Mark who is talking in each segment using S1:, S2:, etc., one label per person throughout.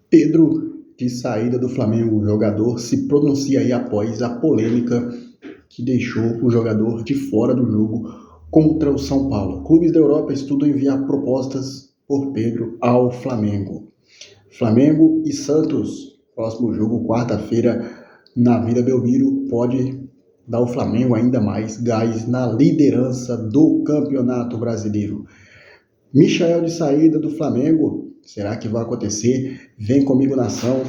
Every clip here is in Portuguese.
S1: Pedro, de saída do Flamengo, o jogador se pronuncia aí após a polêmica que deixou o jogador de fora do jogo contra o São Paulo. Clubes da Europa estudam enviar propostas por Pedro ao Flamengo. Flamengo e Santos, próximo jogo, quarta-feira, na Vila Belmiro, pode dar ao Flamengo ainda mais gás na liderança do Campeonato Brasileiro. Michael de saída do Flamengo, será que vai acontecer? Vem comigo, nação.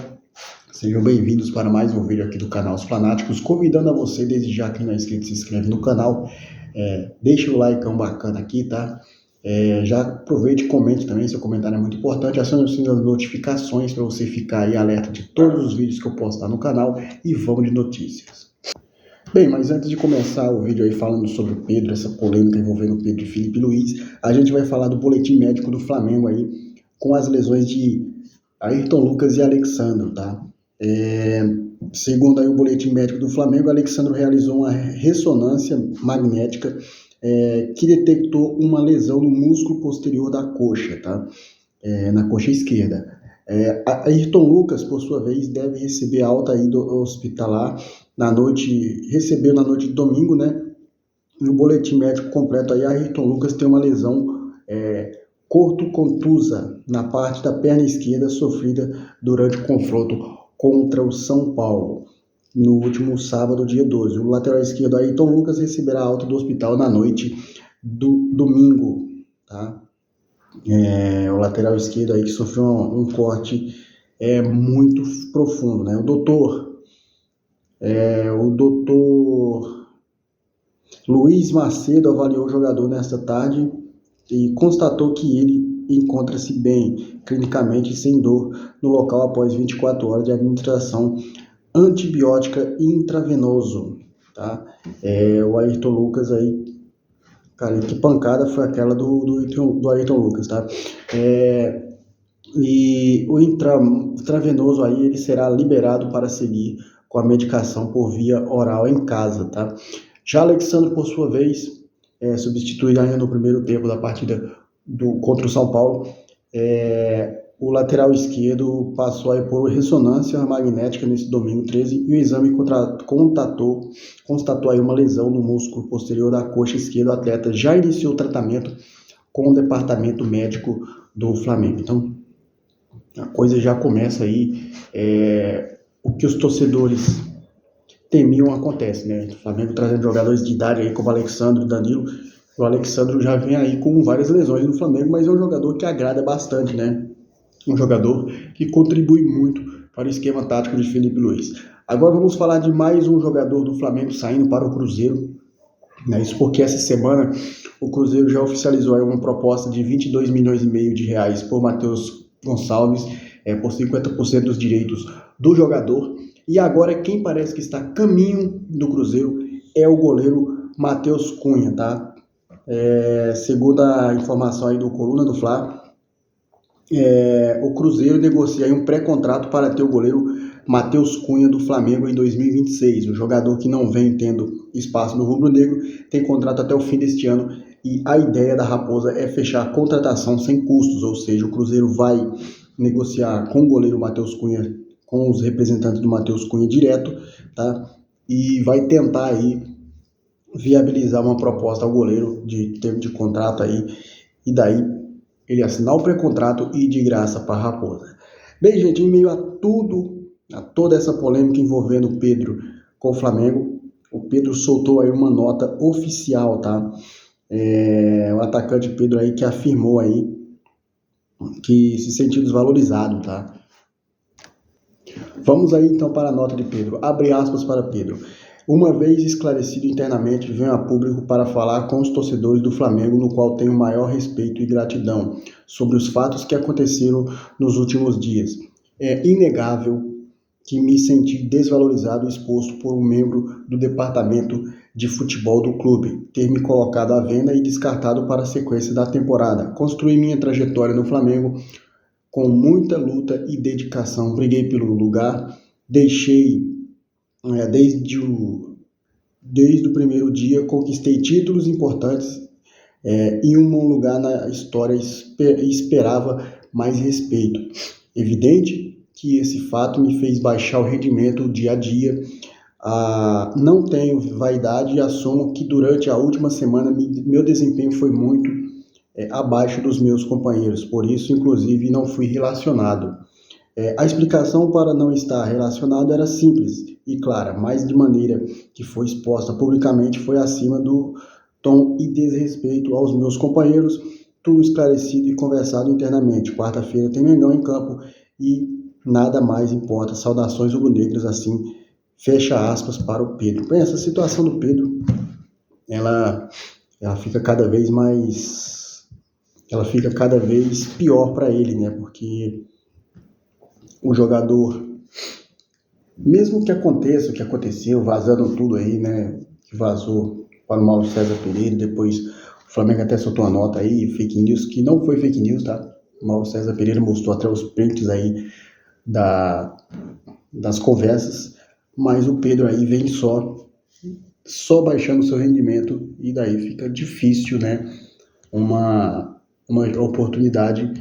S1: Sejam bem-vindos para mais um vídeo aqui do canal Os Fanáticos, convidando a você, desde já, quem não é inscrito, se inscreve no canal, deixa o like bacana aqui, tá? Já aproveite e comente também, seu comentário é muito importante, acione o sininho das notificações para você ficar aí alerta de todos os vídeos que eu postar no canal e vamos de notícias. Bem, mas antes de começar o vídeo aí falando sobre o Pedro, essa polêmica envolvendo o Pedro e Felipe Luiz, a gente vai falar do boletim médico do Flamengo aí, com as lesões de Ayrton Lucas e Alexandro, tá? Segundo aí o boletim médico do Flamengo, Alexandro realizou uma ressonância magnética que detectou uma lesão no músculo posterior da coxa, tá? Na coxa esquerda. Ayrton Lucas, por sua vez, deve receber alta aí do hospitalar recebeu na noite de domingo, né? No boletim médico completo aí, Ayrton Lucas tem uma lesão corto-contusa na parte da perna esquerda sofrida durante o confronto contra o São Paulo no último sábado, dia 12. O lateral esquerdo Ayrton Lucas receberá alta do hospital na noite do domingo, tá? O lateral esquerdo aí que sofreu um corte muito profundo, né? O doutor Luiz Macedo avaliou o jogador nesta tarde e constatou que ele encontra-se bem, clinicamente sem dor, no local após 24 horas de administração antibiótica intravenoso, tá? O Ayrton Lucas aí, cara, que pancada foi aquela do Ayrton Lucas, tá? E o intravenoso aí, ele será liberado para seguir com a medicação por via oral em casa, tá? Já Alexandre, por sua vez, substituído ainda no primeiro tempo da partida contra o São Paulo, o lateral esquerdo passou aí por ressonância magnética nesse domingo 13 e o exame constatou aí uma lesão no músculo posterior da coxa esquerda. O atleta já iniciou o tratamento com o departamento médico do Flamengo. Então, a coisa já começa aí, o que os torcedores temiam acontece, né? O Flamengo trazendo jogadores de idade aí como o Alexandre, Danilo. O Alexandre já vem aí com várias lesões no Flamengo, mas é um jogador que agrada bastante, né? Um jogador que contribui muito para o esquema tático de Felipe Luiz. Agora vamos falar de mais um jogador do Flamengo saindo para o Cruzeiro, né? Isso porque essa semana o Cruzeiro já oficializou aí uma proposta de 22 milhões e meio de reais por Matheus Gonçalves, por 50% dos direitos do jogador. E agora quem parece que está a caminho do Cruzeiro é o goleiro Matheus Cunha, tá? Segundo a informação aí do Coluna do Fla, o Cruzeiro negocia aí um pré-contrato para ter o goleiro Matheus Cunha do Flamengo em 2026. O jogador, que não vem tendo espaço no rubro-negro, tem contrato até o fim deste ano e a ideia da Raposa é fechar a contratação sem custos, ou seja, o Cruzeiro vai negociar com o goleiro Matheus Cunha, com os representantes do Matheus Cunha direto, tá? E vai tentar aí viabilizar uma proposta ao goleiro de termo de contrato aí, e daí ele assinar o pré-contrato e ir de graça para a Raposa. Bem, gente, em meio a toda essa polêmica envolvendo o Pedro com o Flamengo, o Pedro soltou aí uma nota oficial, tá? O atacante Pedro aí que afirmou aí que se sentiu desvalorizado, tá? Vamos aí então para a nota de Pedro. Abre aspas para Pedro. Uma vez esclarecido internamente, venho a público para falar com os torcedores do Flamengo, no qual tenho maior respeito e gratidão, sobre os fatos que aconteceram nos últimos dias. É inegável que me senti desvalorizado e exposto por um membro do departamento de futebol do clube, ter me colocado à venda e descartado para a sequência da temporada. Construí minha trajetória no Flamengo com muita luta e dedicação. Briguei pelo lugar, desde o primeiro dia, conquistei títulos importantes e um bom lugar na história e esperava mais respeito. Evidente que esse fato me fez baixar o rendimento dia a dia. Não tenho vaidade e assumo que durante a última semana meu desempenho foi muito abaixo dos meus companheiros, por isso, inclusive, não fui relacionado. A explicação para não estar relacionado era simples e clara, mas de maneira que foi exposta publicamente foi acima do tom e desrespeito aos meus companheiros, tudo esclarecido e conversado internamente. Quarta-feira tem Mengão em campo e nada mais importa. Saudações rubro-negras, assim, fecha aspas para o Pedro. Bem, essa situação do Pedro, ela fica cada vez mais... ela fica cada vez pior para ele, né? Porque o jogador, mesmo que aconteça o que aconteceu, vazando tudo aí, né? Que vazou para o Mauro César Pereira, depois o Flamengo até soltou uma nota aí, fake news, que não foi fake news, tá? O Mauro César Pereira mostrou até os prints aí das conversas, mas o Pedro aí vem só baixando o seu rendimento e daí fica difícil, né? Uma oportunidade,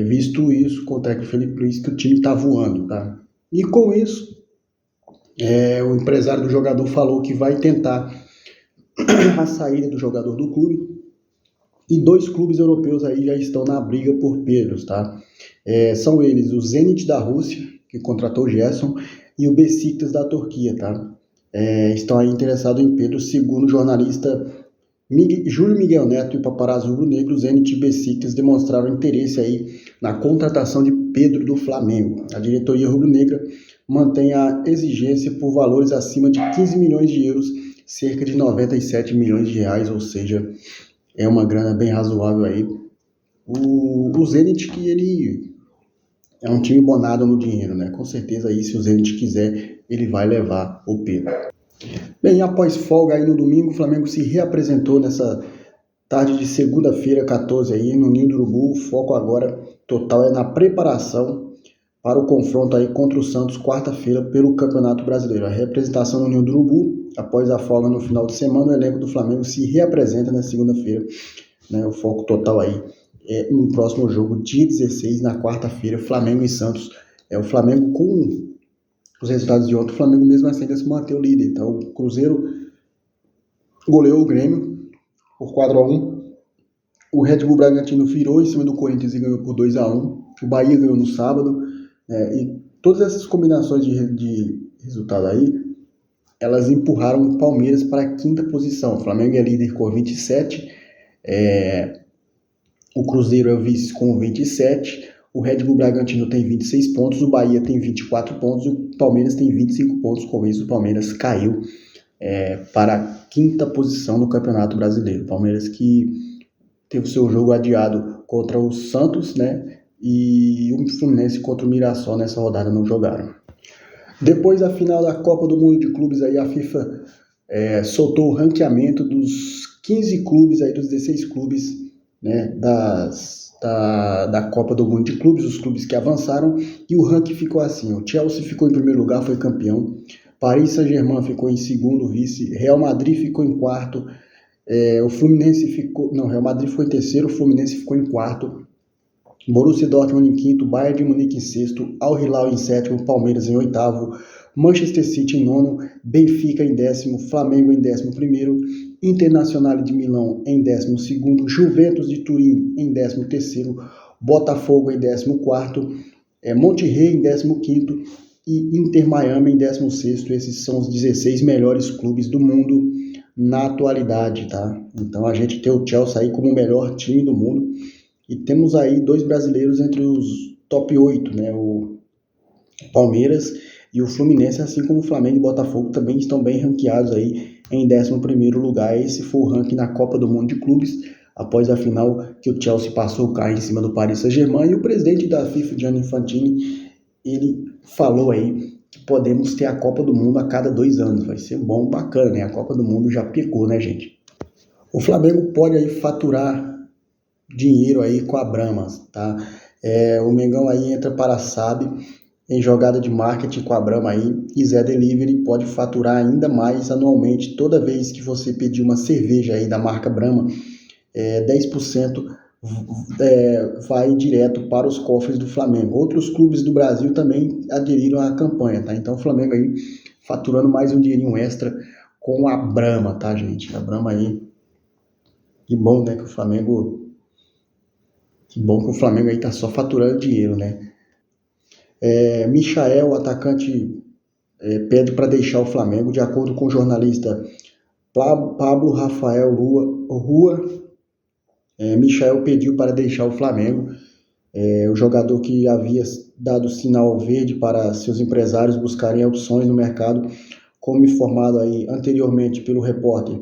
S1: visto isso com o técnico Felipe Luiz, que o time tá voando, tá? E com isso, o empresário do jogador falou que vai tentar a saída do jogador do clube, e 2 clubes europeus aí já estão na briga por Pedro, tá? São eles o Zenit da Rússia, que contratou o Gerson, e o Besiktas da Turquia, tá? Estão aí interessados em Pedro, segundo o jornalista Júlio Miguel Neto e o paparazzo rubro-negro. Zenit e Besiktas demonstraram interesse aí na contratação de Pedro do Flamengo. A diretoria rubro-negra mantém a exigência por valores acima de 15 milhões de euros, cerca de 97 milhões de reais, ou seja, é uma grana bem razoável aí. O Zenit, que ele é um time bonado no dinheiro, né? Com certeza aí, se o Zenit quiser, ele vai levar o Pedro. Bem, após folga aí no domingo, o Flamengo se reapresentou nessa tarde de segunda-feira, 14 aí, no Ninho do Urubu. O foco agora total é na preparação para o confronto aí contra o Santos, quarta-feira, pelo Campeonato Brasileiro. A representação no Ninho do Urubu, após a folga no final de semana, o elenco do Flamengo se reapresenta na segunda-feira, né? O foco total aí no próximo jogo, dia 16, na quarta-feira, Flamengo e Santos. O Flamengo, com os resultados de ontem, o Flamengo mesmo assim ainda se manteve o líder. Então, o Cruzeiro goleou o Grêmio por 4-1. O Red Bull Bragantino virou em cima do Corinthians e ganhou por 2-1. O Bahia ganhou no sábado. E todas essas combinações de resultado aí, elas empurraram o Palmeiras para a 5ª posição. O Flamengo é líder com 27. O Cruzeiro é o vice com 27. O Red Bull Bragantino tem 26 pontos, o Bahia tem 24 pontos, o Palmeiras tem 25 pontos. Com isso, o Palmeiras caiu para a 5ª posição no Campeonato Brasileiro. O Palmeiras que teve o seu jogo adiado contra o Santos, né? E o Fluminense contra o Mirassol nessa rodada não jogaram. Depois da final da Copa do Mundo de Clubes, aí a FIFA soltou o ranqueamento dos 15 clubes, aí dos 16 clubes, né, da Copa do Mundo de Clubes, os clubes que avançaram, e o ranking ficou assim: o Chelsea ficou em primeiro lugar, foi campeão. Paris Saint-Germain ficou em segundo, vice. Real Madrid ficou em quarto. Real Madrid ficou em terceiro, o Fluminense ficou em quarto. Borussia Dortmund em quinto, Bayern de Munique em sexto, Al Hilal em sétimo, Palmeiras em oitavo, Manchester City em nono, Benfica em décimo, Flamengo em 11º, Internacional de Milão em 12º, Juventus de Turim em 13º, Botafogo em 14º, Monterrey em 15º e Inter Miami em 16º. Esses são os 16 melhores clubes do mundo na atualidade, tá? Então a gente tem o Chelsea aí como o melhor time do mundo. E temos aí 2 brasileiros entre os top 8, né? O Palmeiras e o Fluminense, assim como o Flamengo e o Botafogo também estão bem ranqueados aí em 11º lugar. Esse foi o ranking na Copa do Mundo de Clubes, após a final que o Chelsea passou o carro em cima do Paris Saint-Germain. E o presidente da FIFA, Gianni Infantini, ele falou aí que podemos ter a Copa do Mundo a cada 2 anos. Vai ser bom, bacana, né? A Copa do Mundo já pegou, né, gente? O Flamengo pode aí faturar dinheiro aí com a Brahma, tá? O Mengão aí entra para a SAB em jogada de marketing com a Brahma aí, e Zé Delivery pode faturar ainda mais anualmente. Toda vez que você pedir uma cerveja aí da marca Brahma, 10% vai direto para os cofres do Flamengo. Outros clubes do Brasil também aderiram à campanha, tá? Então o Flamengo aí faturando mais um dinheirinho extra com a Brahma, tá, gente? A Brahma aí, que bom, né, que o Flamengo aí tá só faturando dinheiro, né? Michael, atacante, pede para deixar o Flamengo, de acordo com o jornalista Pablo Rafael Rua. Michael pediu para deixar o Flamengo. O jogador que havia dado sinal verde para seus empresários buscarem opções no mercado, como informado aí anteriormente pelo repórter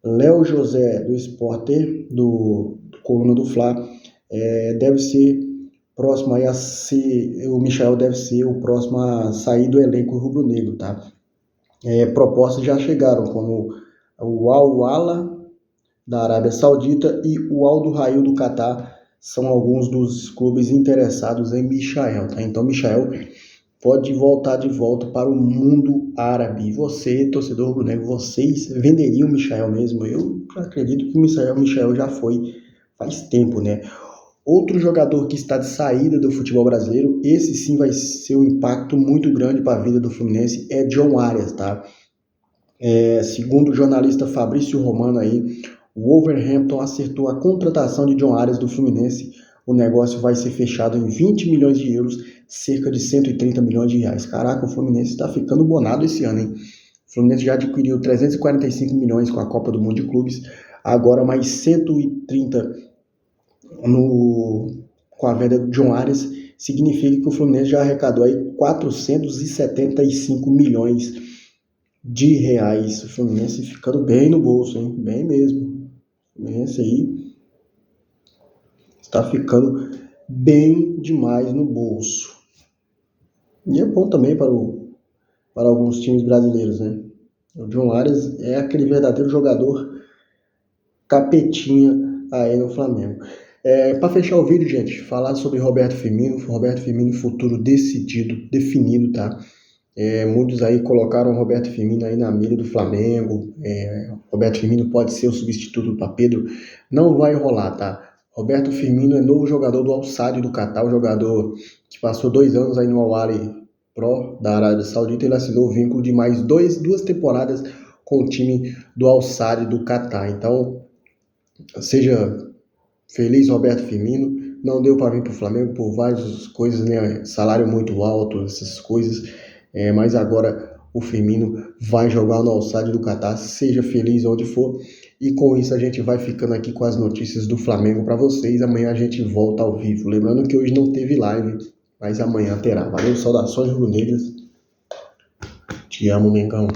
S1: Léo José do Sport, do Coluna do Fla, deve ser próximo aí o Michael deve ser o próximo a sair do elenco rubro-negro, tá? Propostas já chegaram, como o Al-Wala da Arábia Saudita e o Al Duhail do Catar, são alguns dos clubes interessados em Michael, tá? Então Michael pode voltar de volta para o mundo árabe. Você, torcedor rubro-negro, vocês venderiam o Michael mesmo? Eu acredito que o Michael já foi faz tempo, né? Outro jogador que está de saída do futebol brasileiro, esse sim vai ser um impacto muito grande para a vida do Fluminense, é John Arias, tá? Segundo o jornalista Fabrício Romano aí, o Wolverhampton acertou a contratação de John Arias do Fluminense. O negócio vai ser fechado em 20 milhões de euros, cerca de 130 milhões de reais. Caraca, o Fluminense está ficando bonado esse ano, hein? O Fluminense já adquiriu 345 milhões com a Copa do Mundo de Clubes, agora mais 130 com a venda do John Arias. Significa que o Fluminense já arrecadou aí 475 milhões de reais. O Fluminense ficando bem no bolso, hein? Bem mesmo. O Fluminense aí está ficando bem demais no bolso. E é bom também para alguns times brasileiros, né? O John Arias é aquele verdadeiro jogador capetinha aí no Flamengo. Para fechar o vídeo, gente, falar sobre Roberto Firmino, futuro definido, tá? Muitos aí colocaram o Roberto Firmino aí na mira do Flamengo. Roberto Firmino pode ser o substituto para Pedro. Não vai rolar, tá? Roberto Firmino é novo jogador do Al-Sadd do Catar, o jogador que passou 2 anos aí no Al-Ahly Pro da Arábia Saudita. Ele assinou o vínculo de mais 2 temporadas com o time do Al-Sadd do Catar. Então, seja feliz, Roberto Firmino. Não deu para vir para o Flamengo por várias coisas, né? Salário muito alto, essas coisas. Mas agora o Firmino vai jogar no Al-Sadd do Catar. Seja feliz onde for. E com isso a gente vai ficando aqui com as notícias do Flamengo para vocês. Amanhã a gente volta ao vivo. Lembrando que hoje não teve live, mas amanhã terá. Valeu, saudações rubro-negras. Te amo, Mengão.